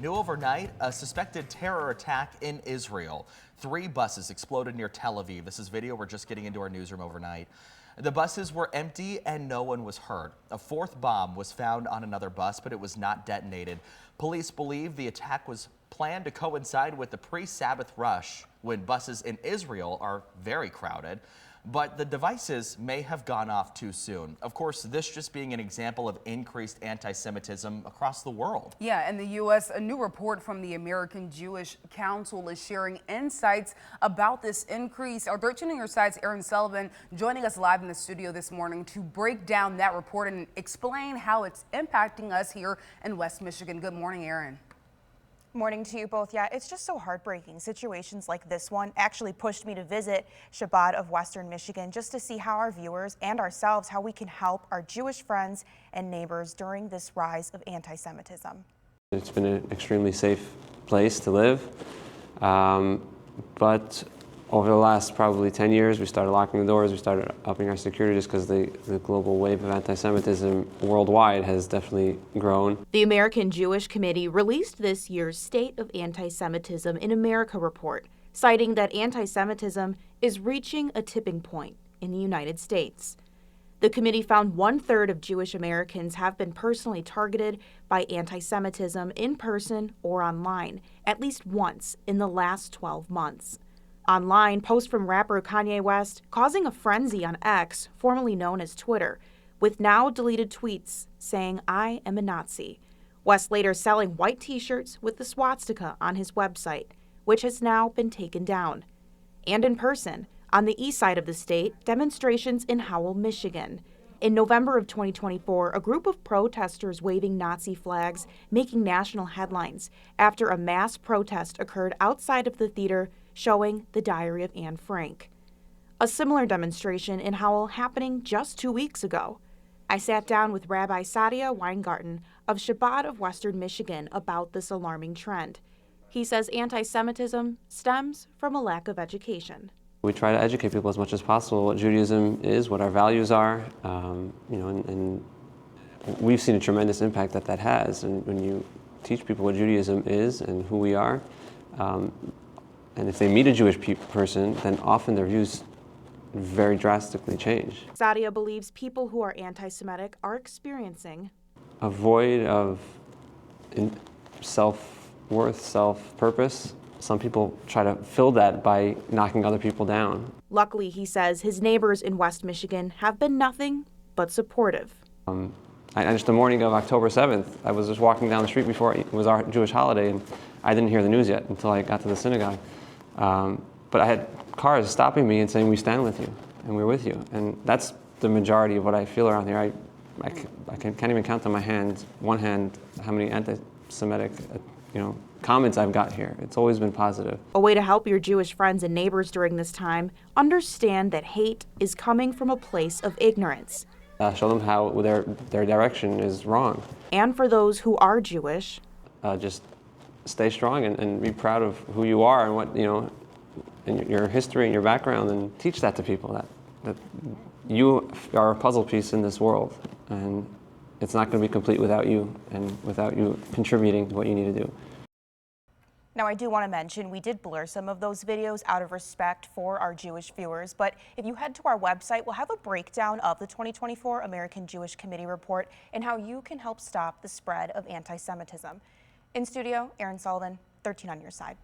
New overnight, a suspected terror attack in Israel. 3 buses exploded near Tel Aviv. This is video we're just getting into our newsroom overnight. The buses were empty and no one was hurt. A 4th bomb was found on another bus, but it was not detonated. Police believe the attack was planned to coincide with the pre-Sabbath rush when buses in Israel are very crowded. But the devices may have gone off too soon. Of course, this just being an example of increased anti-Semitism across the world. Yeah, in the U.S., a new report from the American Jewish Council is sharing insights about this increase. Our 13 on your side's Aaron Sullivan joining us live in the studio this morning to break down that report and explain how it's impacting us here in West Michigan. Good morning, Aaron. Morning to you both. Yeah, it's just so heartbreaking. Situations like this one actually pushed me to visit Chabad of Western Michigan just to see how our viewers and ourselves, how we can help our Jewish friends and neighbors during this rise of anti-Semitism. It's been an extremely safe place to live, but over the last probably 10 years, we started locking the doors, we started upping our security just because the global wave of anti-Semitism worldwide has definitely grown. The American Jewish Committee released this year's State of Antisemitism in America report, citing that anti-Semitism is reaching a tipping point in the United States. The committee found 1/3 of Jewish Americans have been personally targeted by anti-Semitism in person or online, at least once in the last 12 months. Online, posts from rapper Kanye West causing a frenzy on X, formerly known as Twitter, with now deleted tweets saying, "I am a Nazi." West later selling white t-shirts with the swastika on his website, which has now been taken down. And in person, on the east side of the state, demonstrations in Howell, Michigan. In November of 2024, a group of protesters waving Nazi flags making national headlines after a mass protest occurred outside of the theater showing The Diary of Anne Frank. A similar demonstration in Howell happening just 2 weeks ago. I sat down with Rabbi Sadia Weingarten of Chabad of Western Michigan about this alarming trend. He says anti-Semitism stems from a lack of education. We try to educate people as much as possible what Judaism is, what our values are, and we've seen a tremendous impact that has. And when you teach people what Judaism is and who we are, and if they meet a Jewish person, then often their views very drastically change. Sadia believes people who are anti-Semitic are experiencing a void of self-worth, self-purpose. Some people try to fill that by knocking other people down. Luckily, he says, his neighbors in West Michigan have been nothing but supportive. Just the morning of October 7th, I was just walking down the street before it was our Jewish holiday, and I didn't hear the news yet until I got to the synagogue. But I had cars stopping me and saying, "We stand with you, and we're with you." And that's the majority of what I feel around here. I can't even count on one hand, how many anti-Semitic, comments I've got here. It's always been positive. A way to help your Jewish friends and neighbors during this time, understand that hate is coming from a place of ignorance. Show them how their direction is wrong. And for those who are Jewish, just stay strong and be proud of who you are and what, and your history and your background, and teach that to people, that you are a puzzle piece in this world, and it's not going to be complete without you and without you contributing to what you need to do. Now, I do want to mention we did blur some of those videos out of respect for our Jewish viewers, but if you head to our website, we'll have a breakdown of the 2024 American Jewish Committee report and how you can help stop the spread of anti-Semitism. In studio, Aaron Sullivan, 13 on your side.